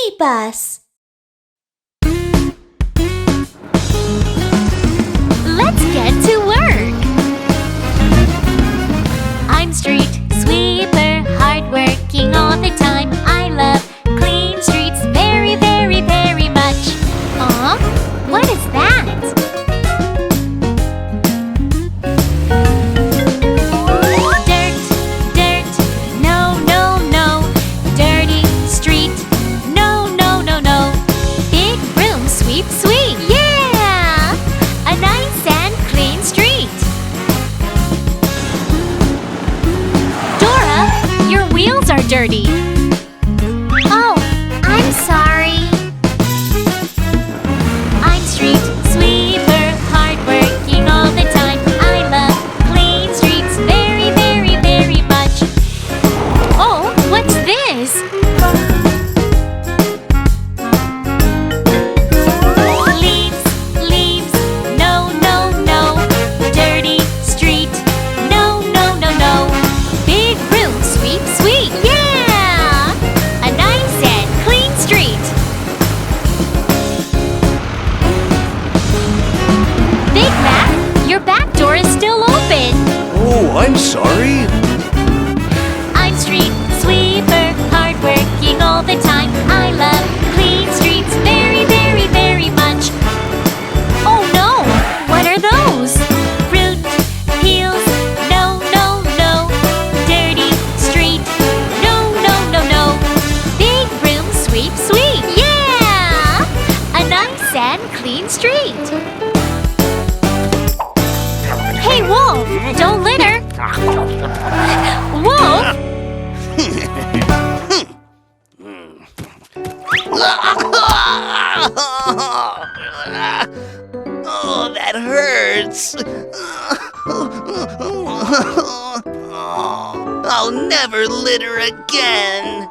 BabyBus. Let's get to work! I'm street sweeper, hardworking all the time. I love clean streets very, very, very much. Aw, what is that? Dirt, dirt, no, no, no. Dirty street, no, no, no, no. Big broom, sweep, sweep, yeah! A nice and clean street. Dora, your wheels are dirty. Oh, I'm sorry. I'm street sweeper, hardworking all the time. I love clean streets very, very, very much. Oh, what's this? Leaves, leaves, no, no, no. Dirty street, no, no, no, no. Big room, sweep, sweep, yeah! A nice and clean street. Big Mac, your back door is still open. Oh, I'm sorry. I'm street sweeper, hardworking all the time. I love clean streets very, very, very much. Oh no! What are those? Fruit, peels, no, no, no. Dirty street, no, no, no, no. Big room, sweep, sweep, yeah! A nice and clean street. Hey, Wolf, don't litter. Wolf? Oh, that hurts. I'll never litter again.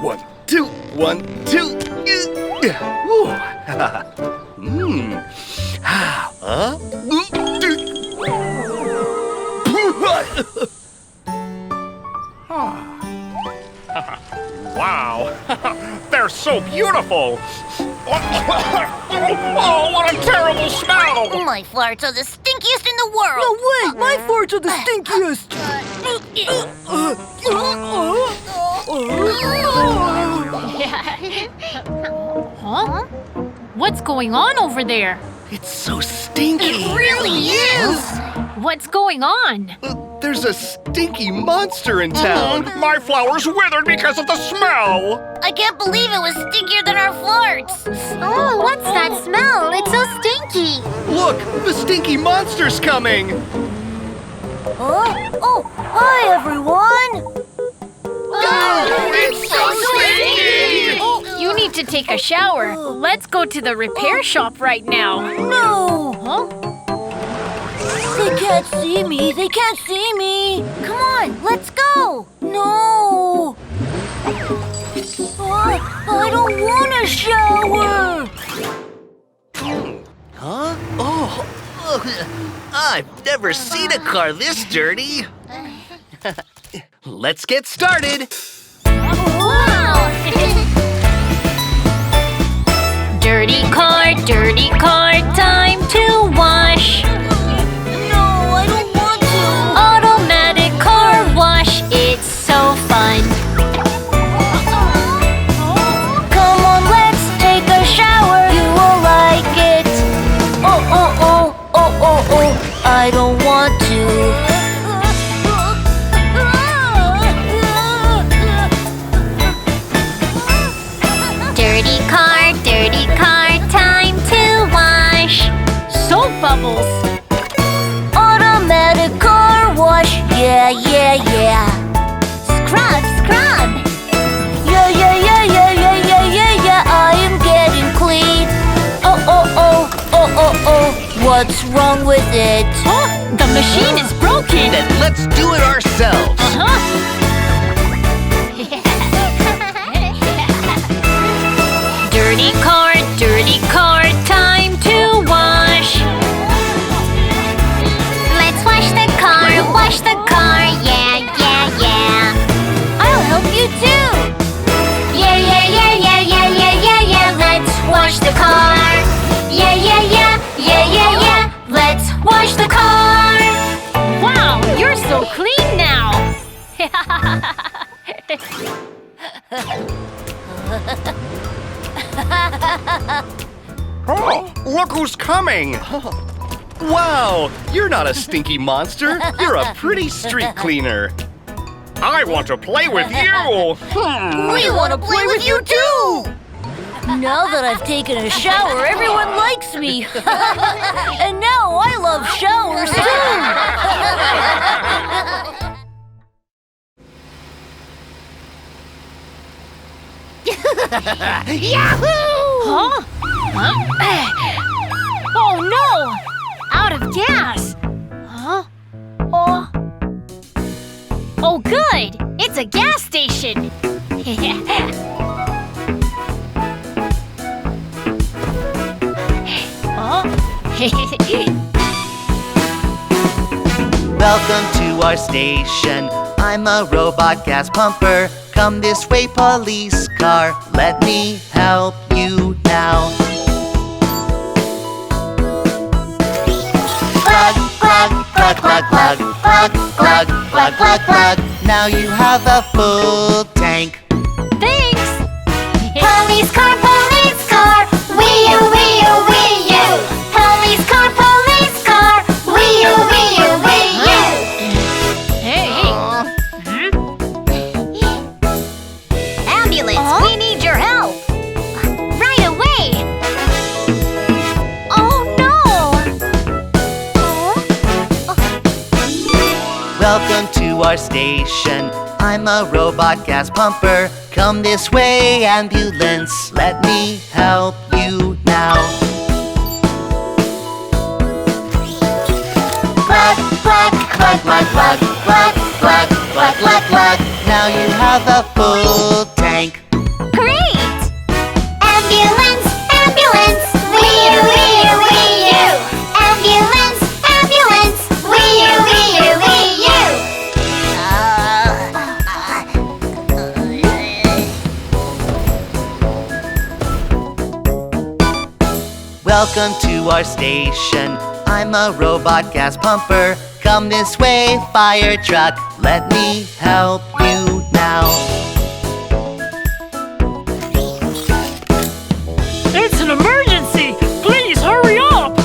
1, 2, 1, 2. Wow, they're so beautiful. Oh, what a terrible smell! My farts are the stinkiest in the world! No way! My farts are the stinkiest! Huh? What's going on over there? It's so stinky. It really is! What's going on? There's a stinky monster in town. My flowers withered because of the smell! I can't believe it was stinkier than our farts! Oh, what's that smell? It's so stinky. Look, the stinky monster's coming. Oh, hi everyone! It's so stinky! You need to take a shower. Let's go to the repair shop right now. No! Huh? They can't see me! They can't see me! Come on, let's go! No! I don't want a shower! Huh? Oh, I've never seen a car this dirty. Let's get started. Wow! Dirty car, time to wash. No, I don't want to! Automatic car wash, it's so fun. Come on, let's take a shower! You will like it! Oh, I don't want to! Dirty car, time to wash. Soap bubbles. Automatic car wash! Yeah! Scrub! Yeah, I am getting clean! Oh, what's wrong with it? Huh? The machine is broken. Then let's do it ourselves. Dirty car, time to wash. Let's wash the car, yeah. so clean now. Oh, look who's coming! Wow, you're not a stinky monster. You're a pretty street cleaner. I want to play with you. We want to play with you too! Now that I've taken a shower, everyone likes me. And now I love showers too. Yahoo! Huh? Oh no! Out of gas! Huh? Oh good! It's a gas station! Huh? Welcome to our station. I'm a robot gas pumper. Come this way, police car. Let me help you now. Plug, plug, plug, plug, plug, plug, plug, plug, plug, plug. Now you have a full tank. Thanks! Police car, wee-oo, wee-oo, wee-oo. Police car, wee-oo, wee-oo, wee-oo. Hey! Ambulance, we need your help. Right away! Oh no! Welcome to our station. I'm a robot gas pumper. Come this way, ambulance. Let me help you now. Plug, plug, plug, plug, plug, plug, plug, plug, plug, plug. Now you have a full tank. Great! Ambulance, ambulance, wee-oo, wee-oo, wee-oo. Ambulance, ambulance, wee-oo, wee-oo, wee-oo. Welcome to our station. I'm a robot gas pumper. Come this way, fire truck. Let me help you now. It's an emergency! Please hurry up!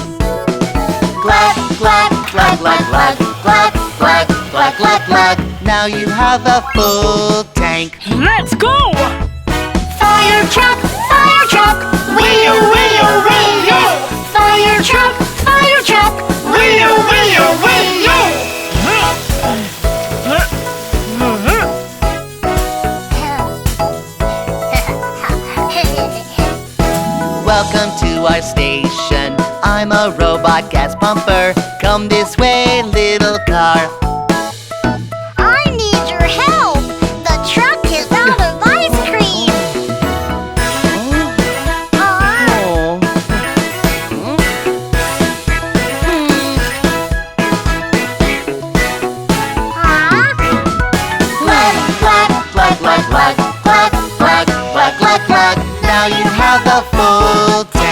Glug, glug, glug, glug, glug, glug, glug, glug, glug, glug. Now you have a full tank. Let's go! Fire truck, wee-oo, wee-oo, wee-oo. Fire truck, wee-oo, wee-oo, wee-oo. Welcome to our station. I'm a robot gas pumper. Come this way, little car. I need your help. The truck is out of ice cream. Plug, plug, plug, plug, plug, plug, plug, plug, plug. Now you have a full tank.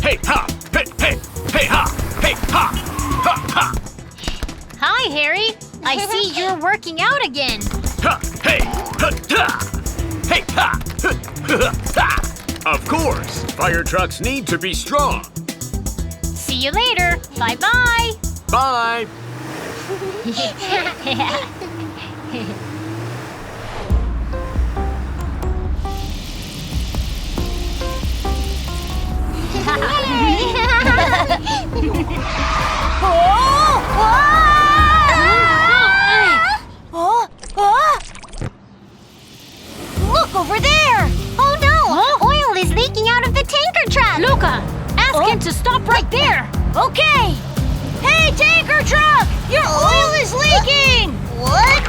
Hey ha! Hey hey! Hey ha! Hey ha! Ha ha! Hi, Harry! I see you're working out again. Ha! Hey! Ha! Ha! Hey ha! Ha! Ha! Ha! Of course, fire trucks need to be strong. See you later. Bye-bye. Bye. Look over there! Oh no! Oil is leaking out of the tanker truck! Luca, ask him to stop right there. Okay. Hey, tanker truck! Your oil is leaking! What?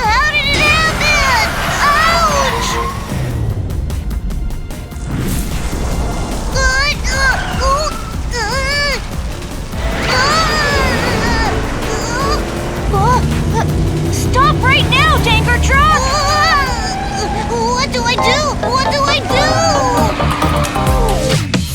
How did it happen? Ouch! Right now, tanker truck! What do I do? What do I do?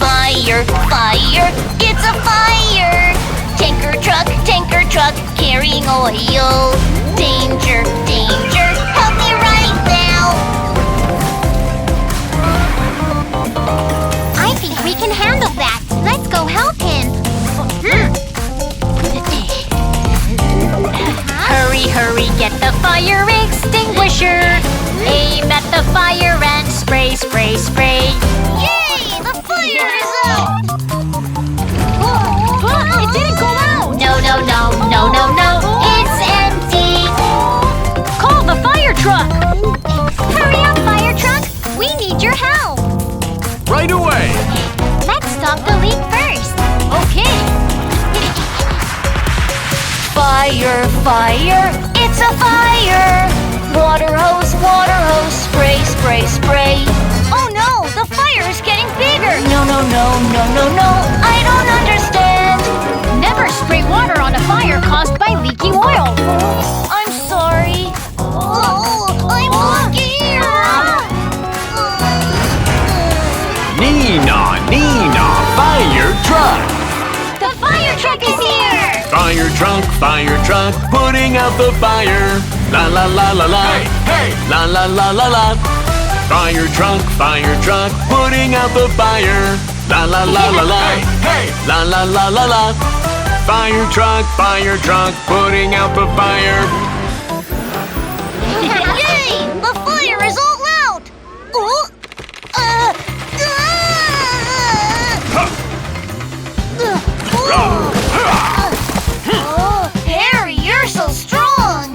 Fire, fire, it's a fire! Tanker truck, carrying oil. Danger, danger, help me right now! I think we can handle that. Let's go help him. Hurry, hurry, get the fire extinguisher. Aim at the fire and spray, spray, spray. Yay! The fire is out! It didn't go out! No, no, no, no, no, no, it's empty! Call the fire truck! Hurry up, fire truck! We need your help! Right away! Let's stop the leak first. Okay. Fire, fire, it's a fire! Water hose, spray, spray, spray! Oh no, the fire is getting bigger! No, no, no, no, no, no, I don't understand! Never spray water on a fire caused by leaking oil. I'm sorry. Oh, I'm scared! Nina, Nina, fire truck! The fire truck is here! Fire truck, putting out the fire. La la la la la. Hey, hey. La la la la la. Fire truck, putting out the fire. La la la la la. Hey, hey. La la la la la. Fire truck, putting out the fire. Yay! The fire is all out! Oh! Harry, you're so strong!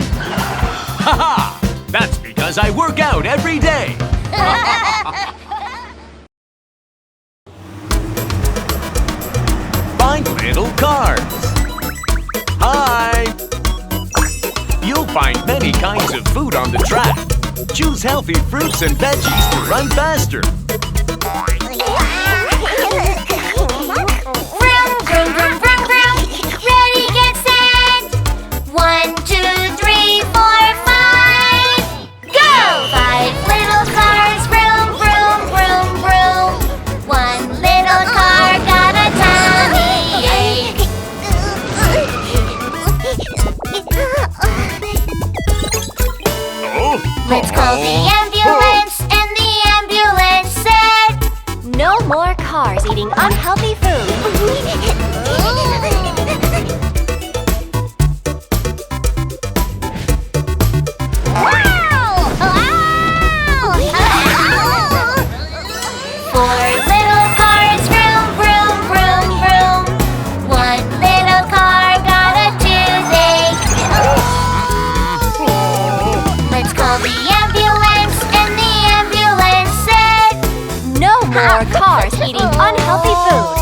Haha! That's because I work out every day. Find little cars. Hi! You'll find many kinds of food on the track. Choose healthy fruits and veggies to run faster. Vroom, vroom, vroom, vroom, vroom. Ready, get set. 1, 2, 3, 4, 5. Go! 5 little cars, vroom, vroom, vroom, vroom. 1 little car got a tummy ache. Let's call the ambulance, and the ambulance said, No more cars eating unhealthy food. Four little cars, vroom, vroom, vroom, vroom. 1 little car got a toothache. Let's call the ambulance, and the ambulance said, No more cars eating unhealthy food.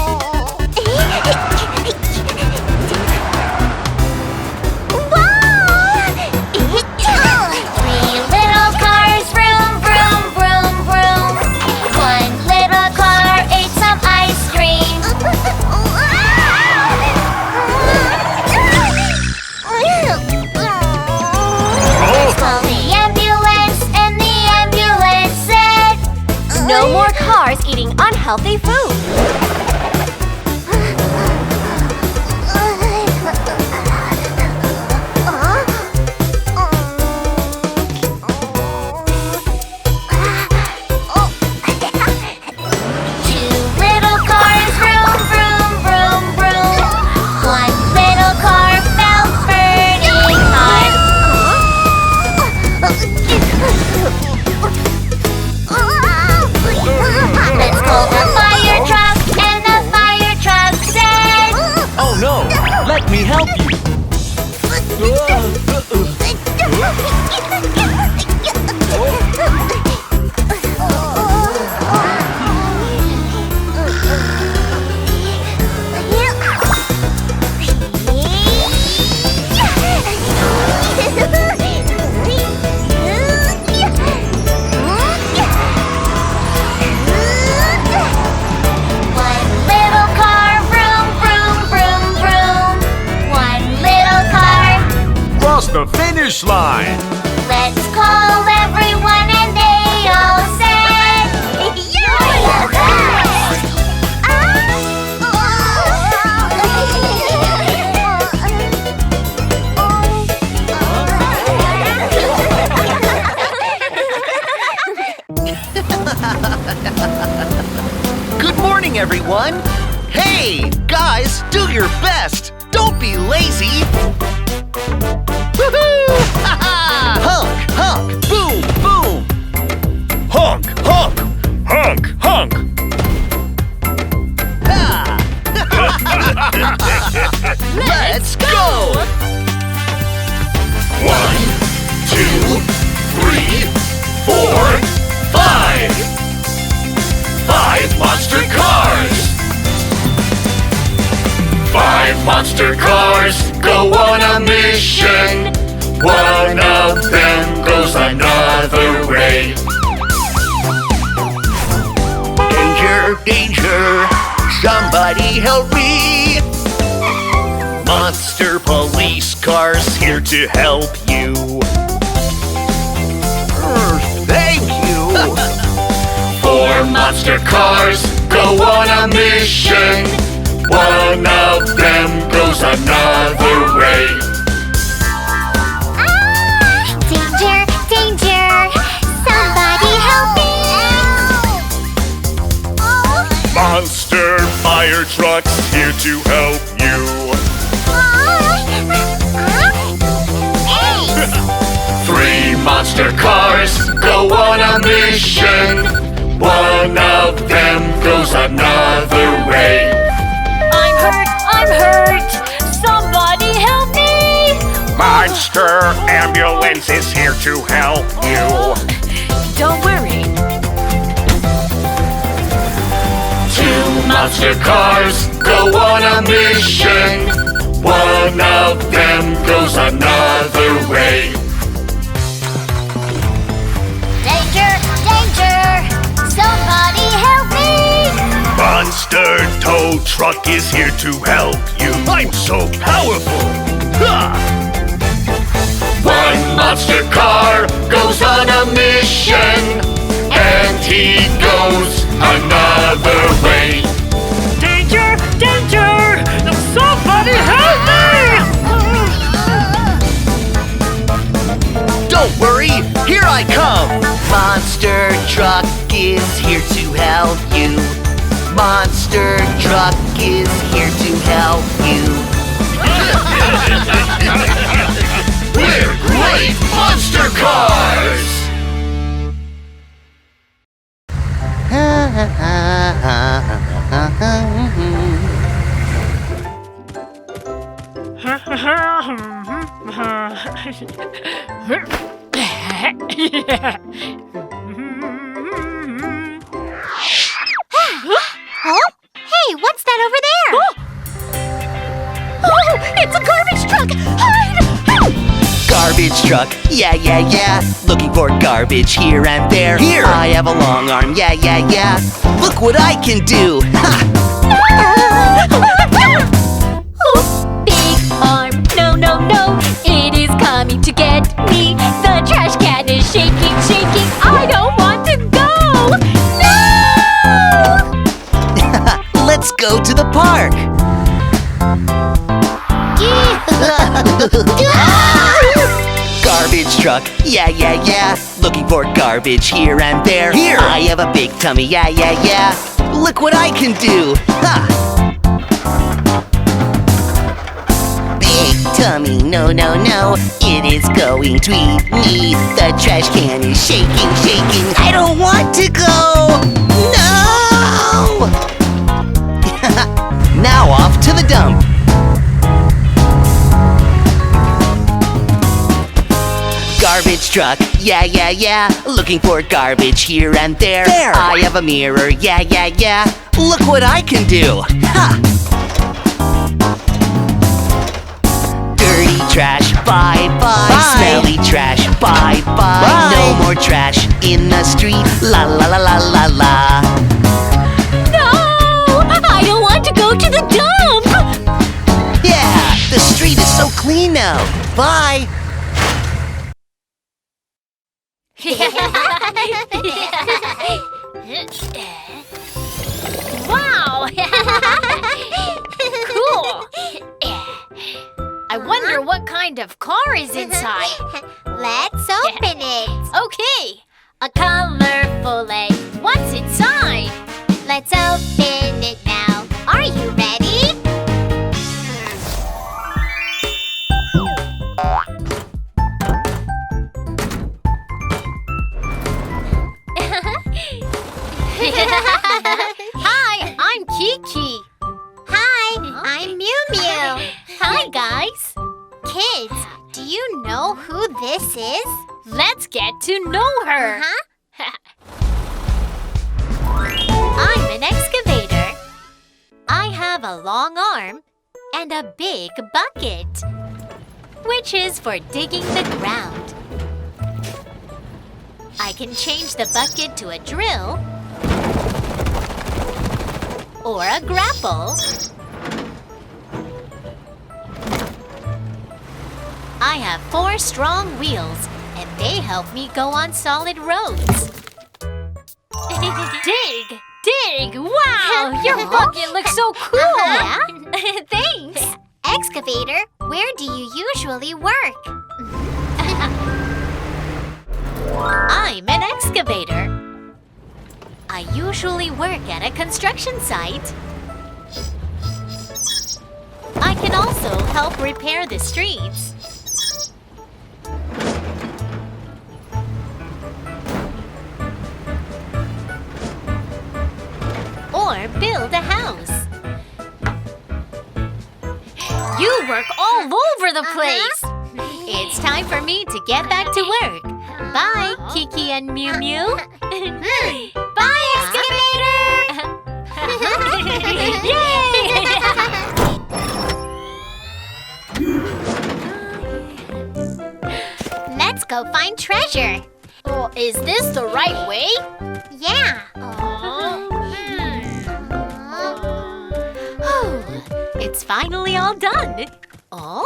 Three little cars, vroom, vroom, vroom, vroom. 1 little car ate some ice cream. Let's call the ambulance, and the ambulance said, No more cars eating unhealthy food. Two little cars, vroom, vroom, vroom, vroom. 1 little car felt burning hot. Let's call the fire truck, and the fire truck said, Oh no! Let me help you. One little car, vroom, vroom, vroom, vroom. One little car. Cross the finish line. Let's call everyone and they all said, You're the best! Good morning, everyone. Hey, guys, do your best. Don't be lazy. Woohoo! Ha-ha! Honk, honk, boom, boom. Honk, honk, honk, honk. Ha! Let's go! 1, 2, 3, 4, 5. 5 monster cars. 5 monster cars go on a mission. One of them goes another way. Danger, danger, somebody help me! Monster police cars here to help you. Thank you! 4 monster cars go on a mission. One of them goes another way. Danger, danger! Somebody help me! Monster fire trucks here to help you. 3 monster cars go on a mission. One of them goes another way. I'm hurt! Somebody help me! Monster ambulance is here to help you. Don't worry. 2 monster cars go on a mission. One of them goes another way. Danger, danger! Somebody help me! Monster tow truck is here to help you. I'm so powerful. Ha! 1 monster car goes on a mission, and he goes another way. Danger! Danger! Somebody help me! Don't worry, here I come! Monster truck is here to help you. Monster truck is here to help you. We're great monster cars! Oh? Hey, what's that over there? Oh, it's a garbage truck! Hide! Garbage truck, yeah, yeah, yeah. Looking for garbage here and there. Here! I have a long arm, yeah, yeah, yeah. Look what I can do! Ha! Big arm, no, no, no. It is coming to get me. The trash can is shaking, shaking. I don't want to go! No! Let's go to the park! Garbage truck, yeah, yeah, yeah. Looking for garbage here and there. Here! I have a big tummy, yeah, yeah, yeah. Look what I can do! Ha! Big tummy, no, no, no. It is going to eat me. The trash can is shaking, shaking. I don't want to go! No! Now off to the dump. Garbage truck, yeah, yeah, yeah. Looking for garbage here and there. There! I have a mirror, yeah, yeah, yeah. Look what I can do! Ha! Dirty trash, bye, bye. Smelly trash, bye, bye. No more trash in the street, la, la, la, la, la, la. No! I don't want to go to the dump! Yeah, the street is so clean now. Bye. Wow! Cool! I wonder what kind of car is inside. Let's open it. Okay, a colorful egg. What's inside? Let's open it now. Are you ready? Hi, I'm Kiki. Hi, I'm Mew Mew. Hi, guys. Kids, do you know who this is? Let's get to know her. I'm an excavator. I have a long arm and a big bucket, which is for digging the ground. I can change the bucket to a drill or a grapple. I have 4 strong wheels, and they help me go on solid roads. Dig! Dig! Wow! Your bucket looks so cool! Yeah? Thanks. Excavator, where do you usually work? I'm an excavator. I usually work at a construction site. I can also help repair the streets. Or build a house. You work all over the place! It's time for me to get back to work. Bye, Kiki and Mew Mew. Bye, excavator! Let's go find treasure. Well, is this the right way? Yeah. It's finally all done. Oh?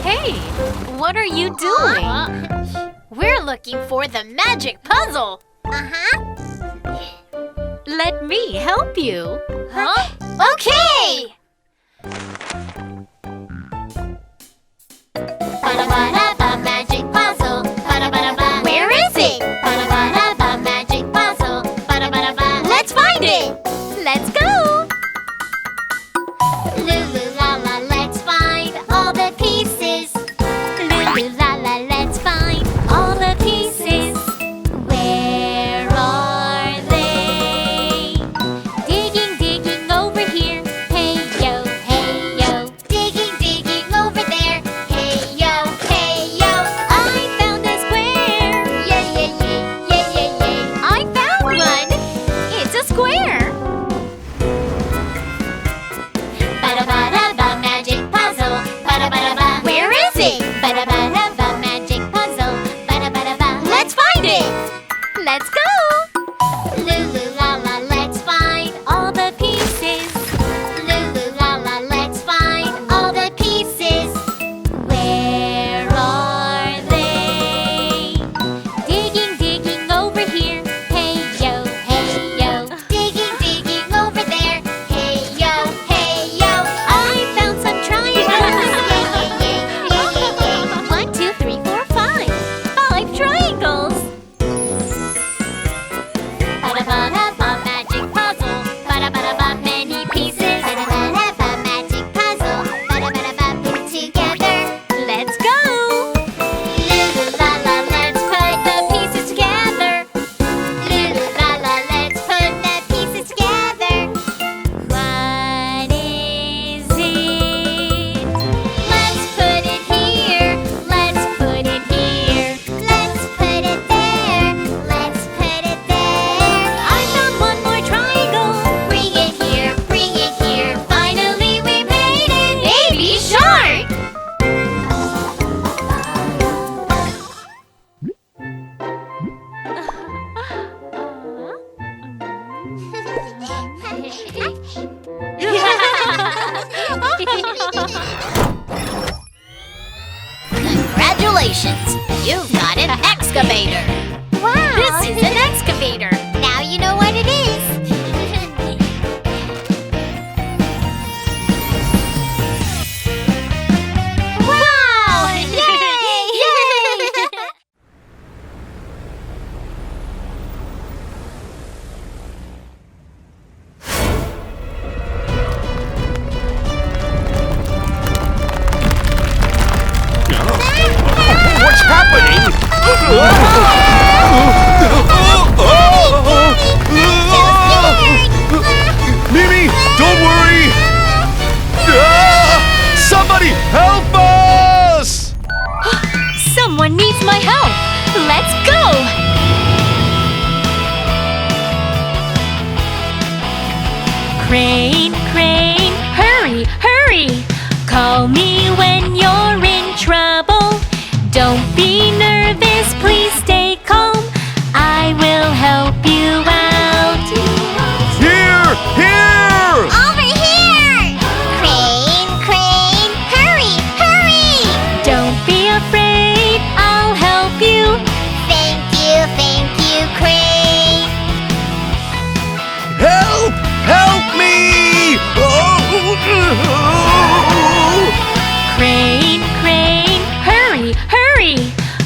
Hey, what are you doing? We're looking for the magic puzzle. Let me help you. Huh? Okay! Ba-da-ba-da-ba, magic puzzle. Ba-da-ba-da-ba. Where is it? Ba-da-ba-da-ba, magic puzzle. Ba-da-ba-da-ba. Let's find it. Let's go. Lulu-la-la, let's find all the pieces. Lulu-la-la, let's find all the pieces. Where are they? Digging, digging over here. Hey yo, hey yo. Congratulations! You've got an excavator. Wow! This is an excavator. Now you know what it is. Wow! Yay! What's happening? Mimi, don't worry! Somebody help us! Someone needs my help. Let's go. Crane, crane, hurry, hurry. Call me when you're in trouble. Don't be nervous, please stay calm. I will help you out. Here! Here! Over here! Crane, crane, hurry, hurry! Don't be afraid, I'll help you. Thank you, crane. Help! Help me! Crane, crane, hurry, hurry.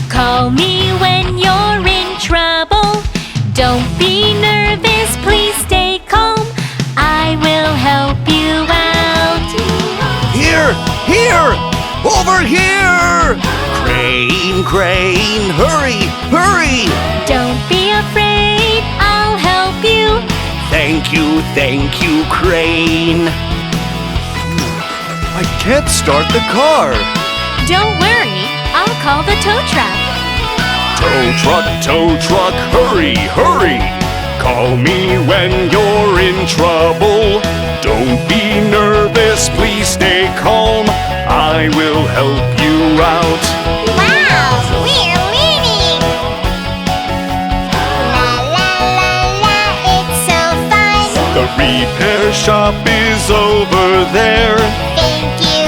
Call me when you're in trouble. Don't be nervous, please stay calm. I will help you out. Here! Here! Over here! Crane, crane, hurry! Hurry! Don't be afraid, I'll help you. Thank you, Crane. I can't start the car. Don't worry, I'll call the tow truck. Tow truck, hurry, hurry! Call me when you're in trouble. Don't be nervous, please stay calm. I will help you out. Wow, we're winning! La la la la, it's so fun! The repair shop is over there. Thank you,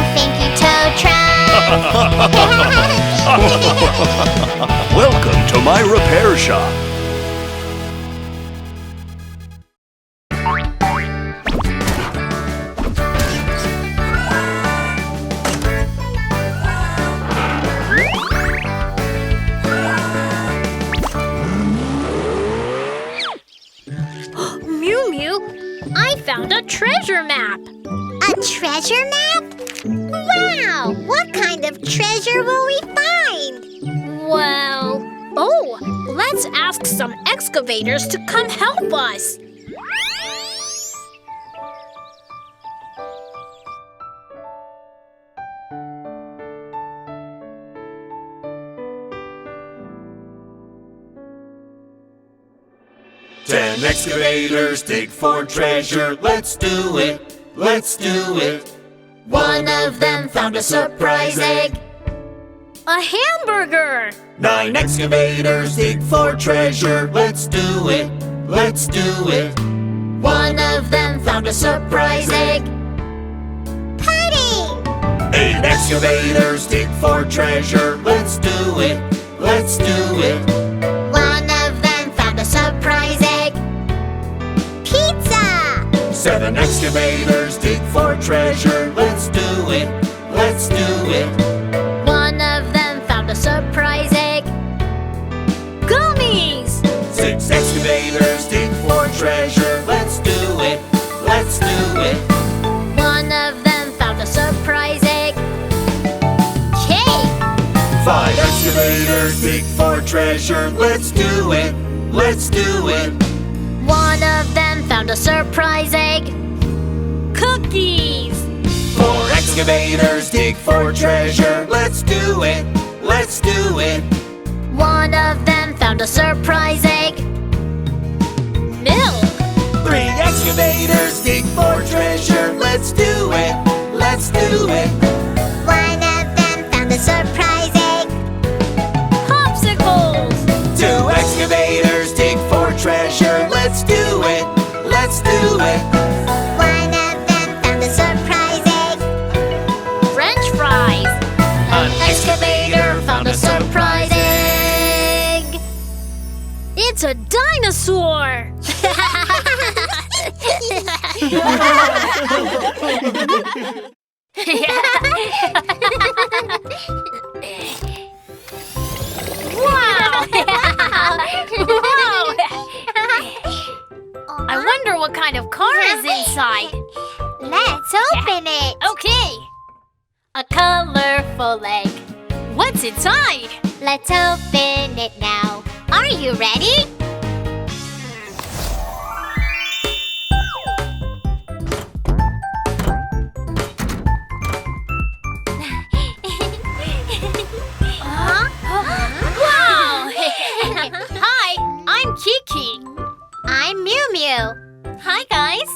tow truck! Welcome to my repair shop. Mew Mew, I found a treasure map. A treasure map? Wow! What kind of treasure will we find? Well, let's ask some excavators to come help us. Ten excavators dig for treasure. Let's do it. Let's do it. One of them found a surprise egg. A hamburger! 9 excavators dig for treasure. Let's do it. Let's do it. One of them found a surprise egg. Pudding! 8 excavators dig for treasure. Let's do it. Let's do it. One of them found a surprise egg. Pizza! 7 excavators dig for treasure. Let's do it. Let's do it. One of them found a surprise egg. Gummies! 6 excavators dig for treasure. Let's do it. Let's do it. One of them found a surprise egg. Cake! 5 excavators dig for treasure. Let's do it. Let's do it. One of them found a surprise egg. Cookies! 4 excavators dig for treasure. Let's do it. Let's do it. One of them found a surprise egg. Milk! 3 excavators dig for treasure. Let's do it. Let's do it. One of them found a surprise egg. Popsicles! 2 excavators dig for treasure. Let's do it. Let's do it. One of them found a surprise egg. French fries! An excavator found a surprise It's a dinosaur! Wow! Whoa! I wonder what kind of car is inside. Let's open it. Okay. A colorful egg. What's inside? Let's open it now. Are you ready? Wow! Hi, I'm Kiki. I'm Mew Mew. Hi, guys.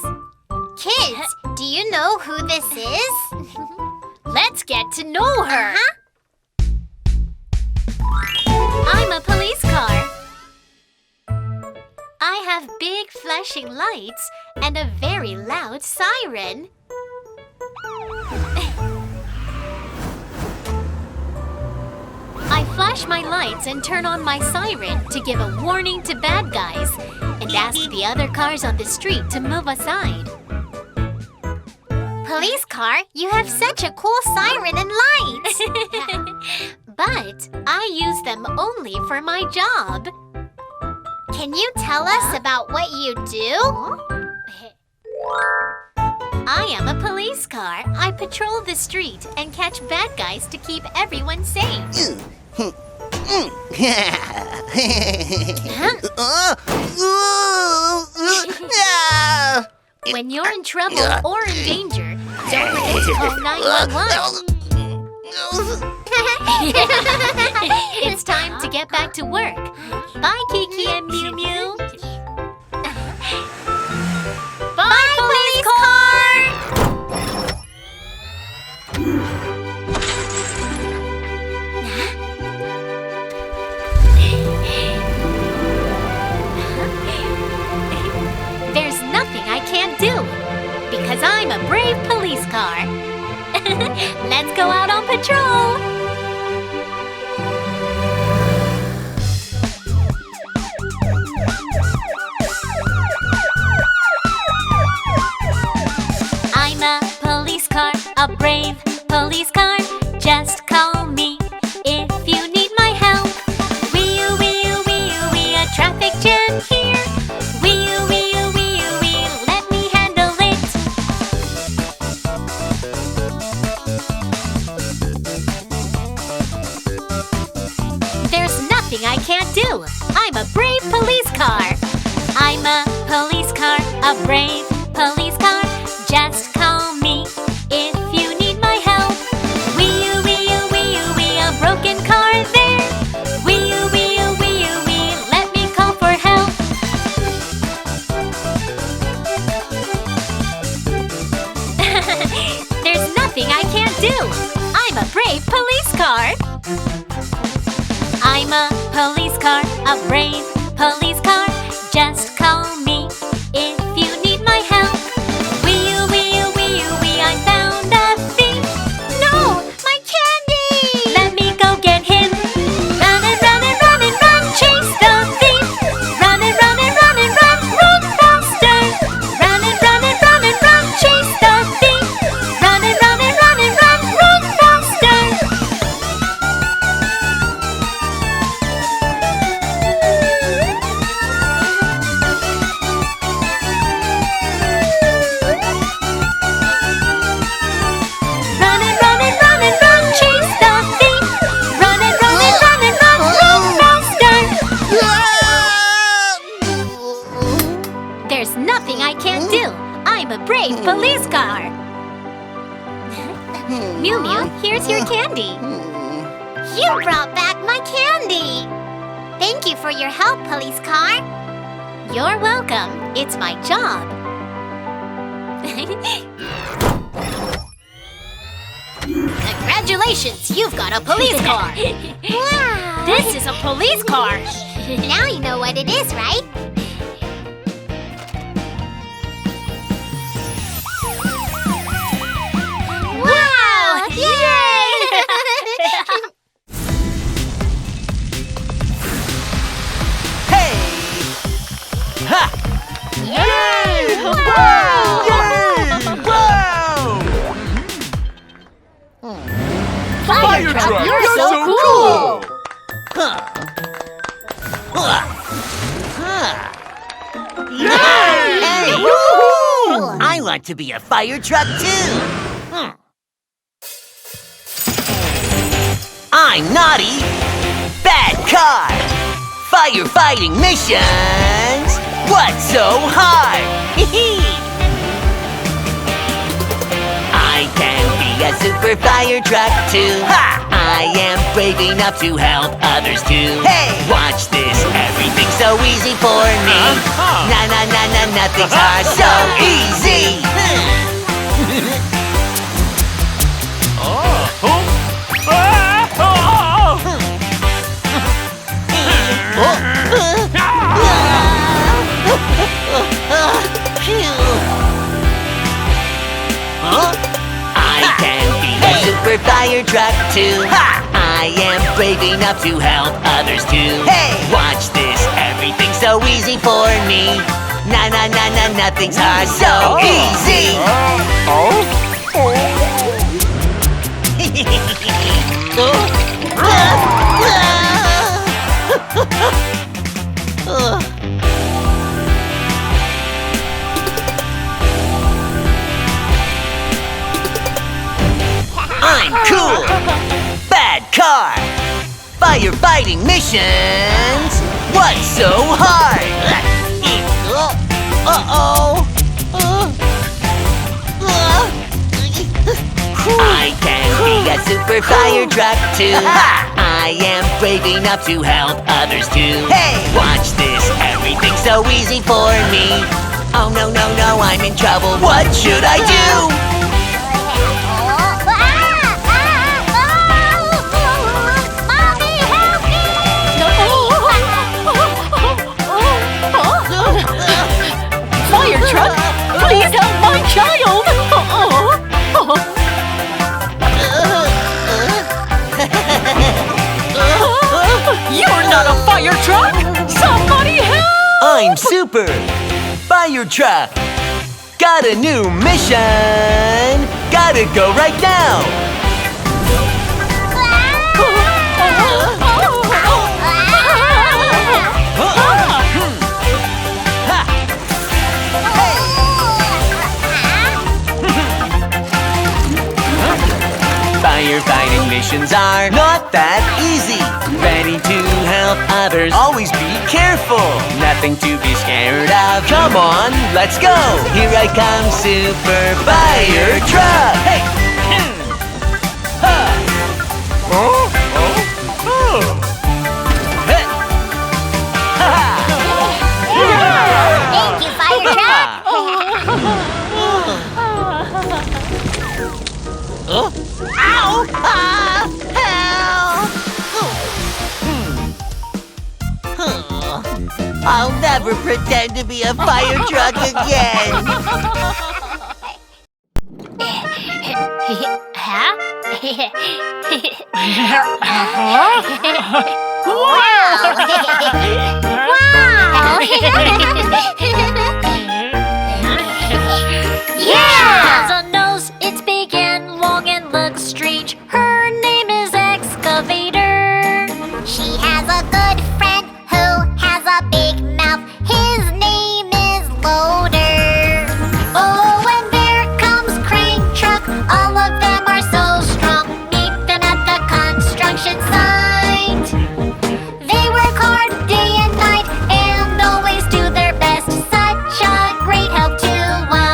Kids, do you know who this is? Let's get to know her. I'm a police car. I have big flashing lights and a very loud siren. I flash my lights and turn on my siren to give a warning to bad guys and ask the other cars on the street to move aside. Police car, you have such a cool siren and lights. But I use them only for my job. Can you tell us about what you do? I am a police car. I patrol the street and catch bad guys to keep everyone safe. When you're in trouble or in danger, don't forget to call 911. It's time to get back to work. Bye, Kiki and Mew Mew. Bye, police car! There's nothing I can't do because I'm a brave police car. Let's go out on patrol. I'm a police car, a brave police car. Just call me if you need my help. Wheel, wheel, wheel, wheel, a traffic jam here. Wheel, wheel, wheel, wheel, let me handle it. There's nothing I can't do. I'm a brave police car. I'm a police car, a brave police car. Just call me if you need my help. Wheel, wheel, wheel, wheel, a broken car there. Wheel, wheel, wheel, wheel, let me call for help. There's nothing I can't do. I'm a brave police car. I'm a police car, a brave police car. Just call me if you need my help. Wheel, wheel, wheel, wheel, I found a thief. No, my candy! Let me go get him. Run and run and run and run, chase the thief. Run and run and run and run, run faster. Run and run and run and run, chase the thief. Run and run and run and run, run faster. Run and run and run and run, chase the thief. Run and run and run and run, run faster. There's nothing I can't do. I'm a brave police car. Mew Mew, here's your candy. You brought back my candy! Thank you for your help, police car. You're welcome. It's my job. Congratulations, you've got a police car. Wow! This is a police car. Now you know what it is, right? Wow! Yay! Hey! You're so cool! Hey! Woo-hoo! I want to be a fire truck too. I'm naughty, bad car. Firefighting missions. What's so hard? I can be a super fire truck too. Ha! I am brave enough to help others too. Hey! Watch this, everything's so easy for me. Na na na na, nothing's hard, so easy. I can be a super fire truck too. Ha! I am brave enough to help others too. Hey! Watch this, everything's so easy for me. Na na na na, nothing's hard, so easy. I'm cool! Bad car! Firefighting missions! What's so hard? Uh-oh! I can be a super fire truck too. Ha! I am brave enough to help others too. Hey! Watch this, everything's so easy for me. Oh no, no, no, I'm in trouble. What should I do? Fire truck, please help my child! You're not a fire truck! Somebody help! I'm super fire truck. Got a new mission. Gotta go right now. Firefighting missions are not that easy. Ready to help others. Always be careful. Nothing to be scared of. Come on, let's go. Here I come, super fire truck. Hey! Hey! Thank you, fire truck! Ow! Help! I'll never pretend to be a fire truck again. She has a nose, it's big and long and looks strange. Her name is Excavator. She has a good friend who has a big mouth. His name is Loader. Oh, and there comes Crane Truck. All of them are so strong. Meet them at the construction site. They work hard day and night and always do their best. Such a great help to us.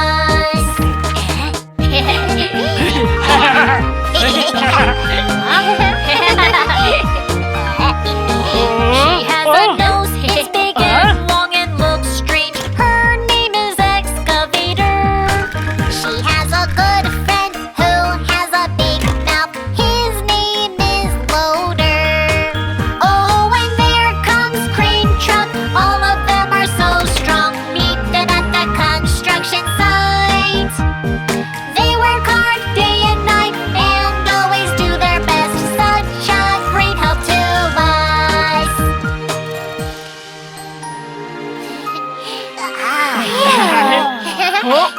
She has a nose, it's big and long and looks strange. Her name is Excavator. She has a good friend who has a big mouth. His name is Loader. Oh, and there comes Crane Truck. All of them are so strong. Meet them at the construction site. They work hard day and night and always do their best. Such a great help to us. Oh.